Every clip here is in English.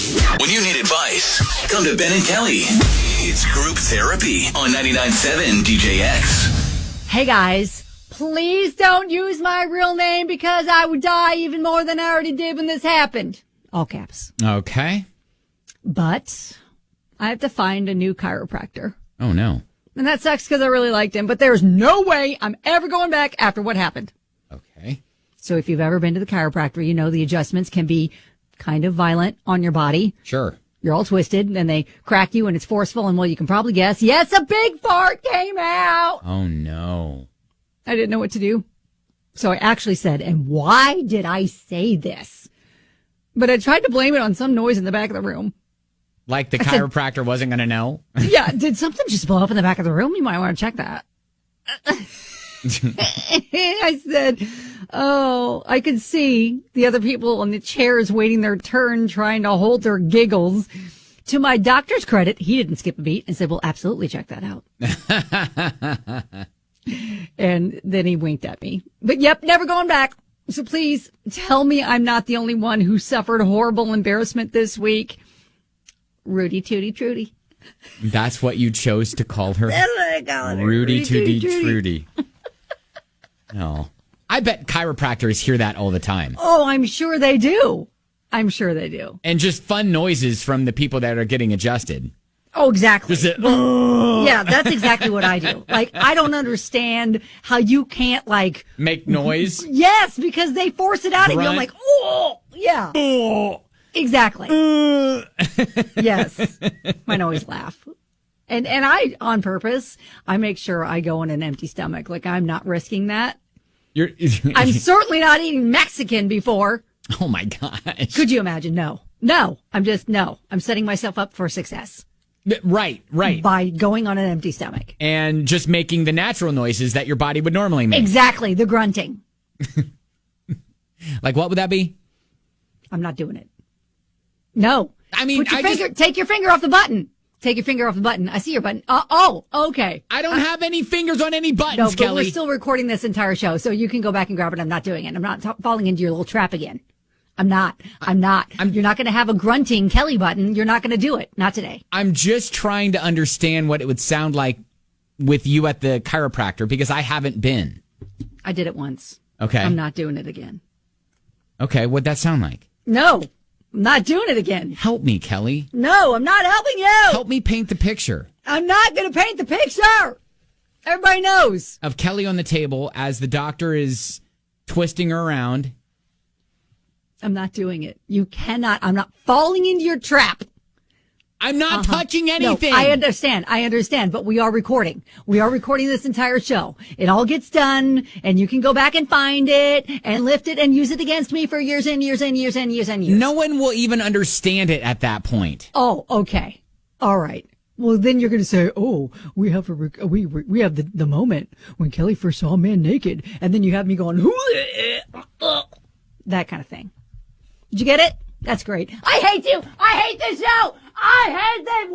When you need advice, come to Ben and Kelly. It's group therapy on 99.7 DJX. Hey guys, please don't use my real name because I would die even more than I already did when this happened. All caps. Okay. But I have to find a new chiropractor. Oh, no. And that sucks because I really liked him, but there's no way I'm ever going back after what happened. Okay. So if you've ever been to the chiropractor, you know the adjustments can be kind of violent on your body. Sure. You're all twisted, and they crack you, and it's forceful, and well, you can probably guess, yes, a big fart came out. Oh, no. I didn't know what to do. So I actually said, and why did I say this? But I tried to blame it on some noise in the back of the room. Like the chiropractor wasn't going to know? Yeah, did something just blow up in the back of the room? You might want to check that. I said, oh, I could see the other people on the chairs waiting their turn, trying to hold their giggles. To my doctor's credit, he didn't skip a beat and said, well, absolutely check that out. And then he winked at me. But yep, never going back. So please tell me I'm not the only one who suffered horrible embarrassment this week. Rudy Tooty Trudy. That's what you chose to call her? That's what I call her. Rudy Tooty Trudy. No. I bet chiropractors hear that all the time. Oh, I'm sure they do. I'm sure they do. And just fun noises from the people that are getting adjusted. Oh, exactly. Just yeah, that's exactly what I do. Like, I don't understand how you can't, like... make noise? Yes, because they force it out of you. I'm like, oh, yeah. Oh. Exactly. Yes. Mine always laugh. And I, on purpose, I make sure I go on an empty stomach. Like, I'm not risking that. I'm certainly not eating Mexican before. Oh, my gosh. Could you imagine? No. I'm setting myself up for success. Right. By going on an empty stomach. And just making the natural noises that your body would normally make. Exactly. The grunting. Like, what would that be? I'm not doing it. No. I mean, take your finger off the button. Take your finger off the button. I see your button. Oh, okay. I don't have any fingers on any buttons, no, but Kelly. We're still recording this entire show, so you can go back and grab it. I'm not doing it. I'm not falling into your little trap again. I'm not. You're not going to have a grunting Kelly button. You're not going to do it. Not today. I'm just trying to understand what it would sound like with you at the chiropractor because I haven't been. I did it once. Okay. I'm not doing it again. Okay. What'd that sound like? No. I'm not doing it again. Help me, Kelly. No, I'm not helping you. Help me paint the picture. I'm not going to paint the picture. Everybody knows. Of Kelly on the table as the doctor is twisting her around. I'm not doing it. You cannot. I'm not falling into your trap. I'm not touching anything. No, I understand. But we are recording. We are recording this entire show. It all gets done, and you can go back and find it and lift it and use it against me for years and years and years and years and years. No one will even understand it at that point. Oh, okay. All right. Well, then you're going to say, "Oh, we have we have the moment when Kelly first saw a man naked," and then you have me going, that kind of thing. Did you get it? That's great. I hate you. I hate this show. I hate this.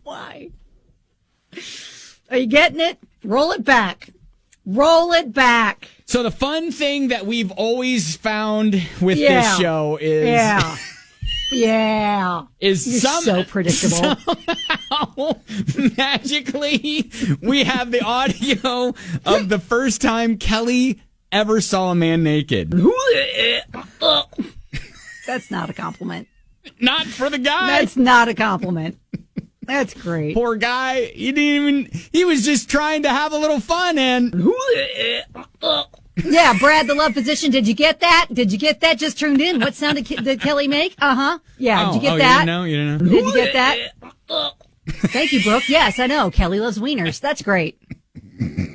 Why? Why? Are you getting it? Roll it back. Roll it back. So the fun thing that we've always found with this show is... Yeah. You're so predictable. Somehow, magically, we have the audio of the first time Kelly ever saw a man naked. That's not a compliment. Not for the guy. That's not a compliment. That's great. Poor guy. He was just trying to have a little fun and... Yeah, Brad, the love physician. Did you get that? Just tuned in. What sound did Kelly make? Yeah. Did you get that? You didn't know? Did you get that? Thank you, Brooke. Yes, I know. Kelly loves wieners. That's great.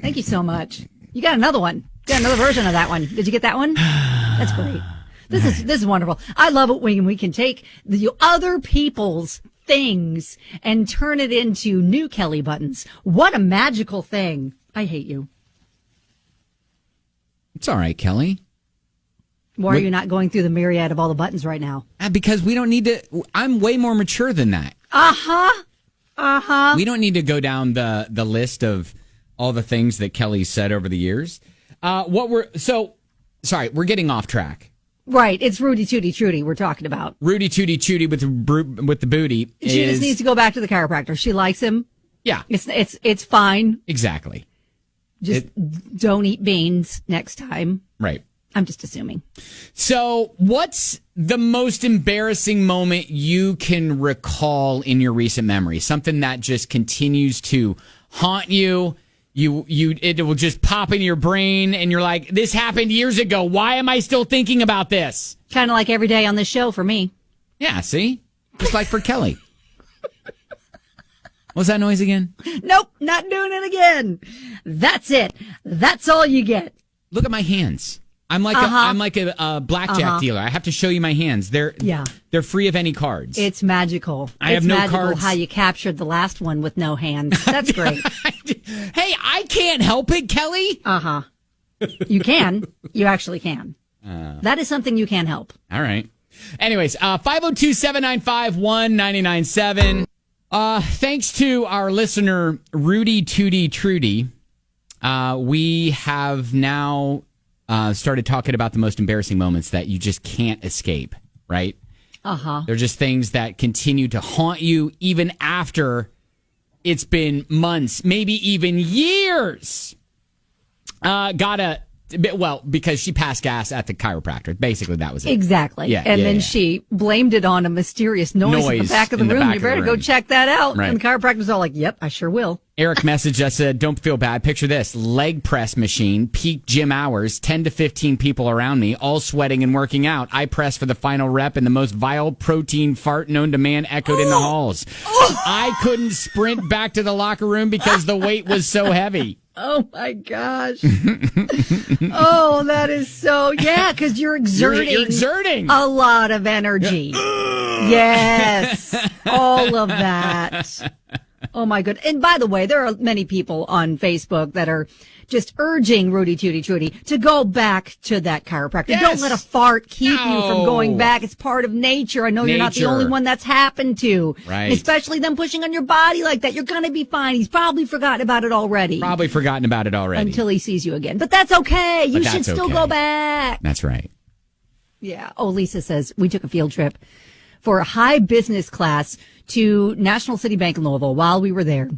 Thank you so much. You got another one. Got another version of that one. Did you get that one? That's great. This is wonderful. I love it when we can take the other people's things and turn it into new Kelly buttons. What a magical thing. I hate you. It's all right, Kelly. Why are you not going through the myriad of all the buttons right now? Because we don't need to. I'm way more mature than that. We don't need to go down the list of all the things that Kelly said over the years. sorry, we're getting off track. Right. It's Rudy Tooty Trudy we're talking about. Rudy Tooty Trudy with the booty. She just needs to go back to the chiropractor. She likes him. Yeah. It's fine. Exactly. Just don't eat beans next time. Right. I'm just assuming. So what's the most embarrassing moment you can recall in your recent memory? Something that just continues to haunt you. It will just pop in your brain and you're like, this happened years ago. Why am I still thinking about this? Kind of like every day on this show for me. Yeah, see? Just like for Kelly. What was that noise again? Nope, not doing it again. That's it. That's all you get. Look at my hands. I'm like a blackjack dealer. I have to show you my hands. They're free of any cards. It's magical. I have no cards. How you captured the last one with no hands. That's great. Hey, I can't help it, Kelly. You can. You actually can. That is something you can help. All right. Anyways, 502-795-1997. Thanks to our listener, Rudy Tooty Trudy, we have now started talking about the most embarrassing moments that you just can't escape, right? They're just things that continue to haunt you even after it's been months, maybe even years. Because she passed gas at the chiropractor. Basically, that was it. Exactly. Yeah, and then she blamed it on a mysterious noise in the back of the room. You better go check that out. Right. And the chiropractor's all like, yep, I sure will. Eric messaged us, said, don't feel bad. Picture this. Leg press machine, peak gym hours, 10 to 15 people around me, all sweating and working out. I press for the final rep and the most vile protein fart known to man echoed in the halls. I couldn't sprint back to the locker room because the weight was so heavy. Oh, my gosh. Oh, that is so... Yeah, because you're exerting a lot of energy. Yes. All of that. Oh, my good. And by the way, there are many people on Facebook that are just urging Rudy Tooty Trudy to go back to that chiropractor. Yes. Don't let a fart keep you from going back. It's part of nature. I know you're not the only one that's happened to. Right. Especially them pushing on your body like that. You're going to be fine. He's probably forgotten about it already. Until he sees you again. But that's okay. You should still go back. That's right. Yeah. Oh, Lisa says, we took a field trip for a high business class to National City Bank in Louisville. While we were there,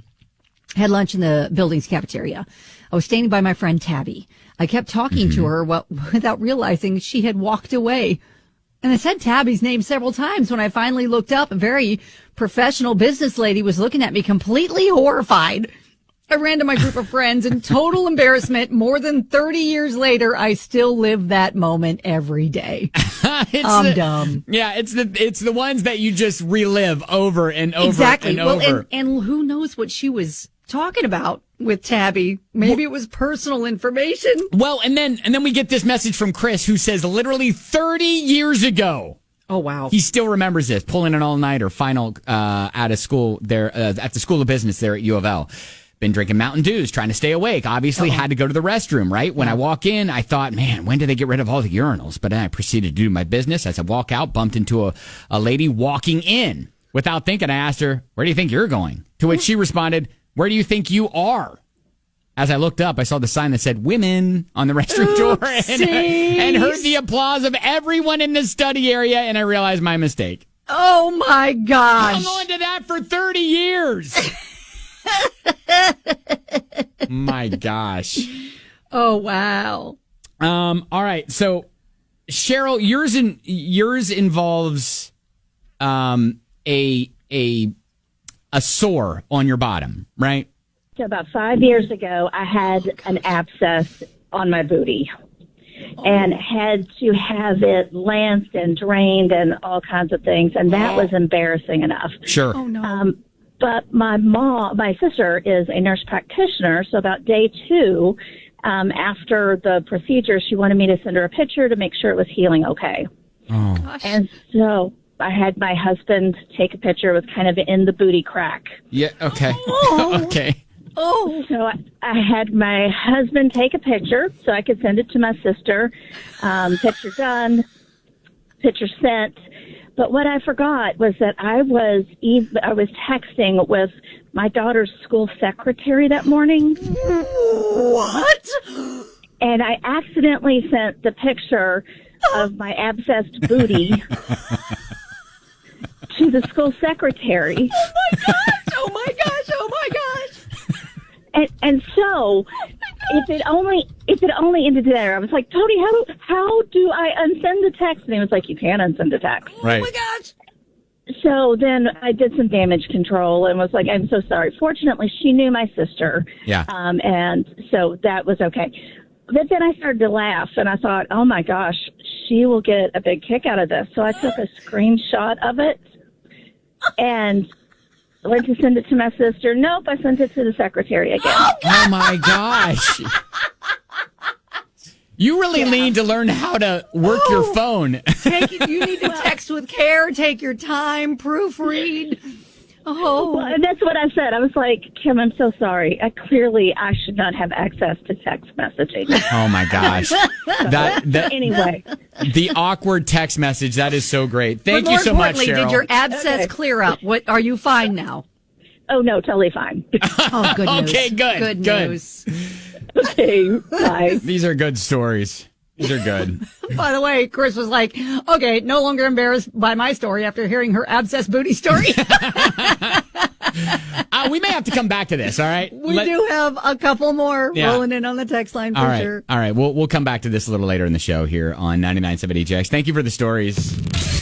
had lunch in the building's cafeteria. I was standing by my friend Tabby. I kept talking to her without realizing she had walked away. And I said Tabby's name several times. When I finally looked up, a very professional business lady was looking at me completely horrified. I ran to my group of friends in total embarrassment. More than 30 years later, I still live that moment every day. I'm dumb. Yeah, it's the ones that you just relive over and over exactly. and over. And who knows what she was talking about with Tabby. Maybe it was personal information. Well, and then we get this message from Chris who says literally 30 years ago. Oh, wow. He still remembers this, pulling an all-nighter final out of school there at the School of Business there at U of L. Been drinking Mountain Dews, trying to stay awake. Obviously had to go to the restroom, right? When I walk in, I thought, man, when do they get rid of all the urinals? But then I proceeded to do my business. As I walk out, bumped into a lady walking in. Without thinking, I asked her, where do you think you're going? To which she responded, where do you think you are? As I looked up, I saw the sign that said women on the restroom door and heard the applause of everyone in the study area, and I realized my mistake. Oh, my gosh. I'm on to that for 30 years. My gosh. Oh, wow. All right. So, Cheryl, yours involves a sore on your bottom, right? So about 5 years ago, I had an abscess on my booty and had to have it lanced and drained and all kinds of things. And that was embarrassing enough. Sure. Oh, no. But my sister is a nurse practitioner. So about day 2, after the procedure, she wanted me to send her a picture to make sure it was healing okay. Oh. Gosh. And so I had my husband take a picture. It was kind of in the booty crack. Yeah. Okay. Okay. Oh. So I had my husband take a picture so I could send it to my sister. Picture done, picture sent. But what I forgot was that I was texting with my daughter's school secretary that morning. What? and I accidentally sent the picture of my abscessed booty to the school secretary. Oh my gosh! Oh my gosh! And so, if it only ended there, I was like, Tony, how do I unsend the text? And he was like, you can't unsend the text. Right. Oh my gosh! So then I did some damage control and was like, I'm so sorry. Fortunately, she knew my sister. Yeah. And so that was okay. But then I started to laugh and I thought, oh my gosh, she will get a big kick out of this. So I took a screenshot of it and went to send it to my sister. Nope, I sent it to the secretary again. Oh my gosh. You really need to learn how to work your phone. You need to text with care, take your time, proofread. Oh, Well, and that's what I said. I was like, Kim, I'm so sorry. I should not have access to text messaging. Oh my gosh. Anyway. The awkward text message, that is so great. Thank but you more so much, importantly, Cheryl. did your abscess clear up? What are you fine now? Oh, no, totally fine. Oh, good news. Okay, good. Good news. Okay, bye. These are good stories. These are good. By the way, Chris was like, okay, no longer embarrassed by my story after hearing her abscess booty story. We may have to come back to this, all right? We do have a couple more Yeah. rolling in on the text line for All right. sure. All right. We'll come back to this a little later in the show here on 99.7 DJX. Thank you for the stories.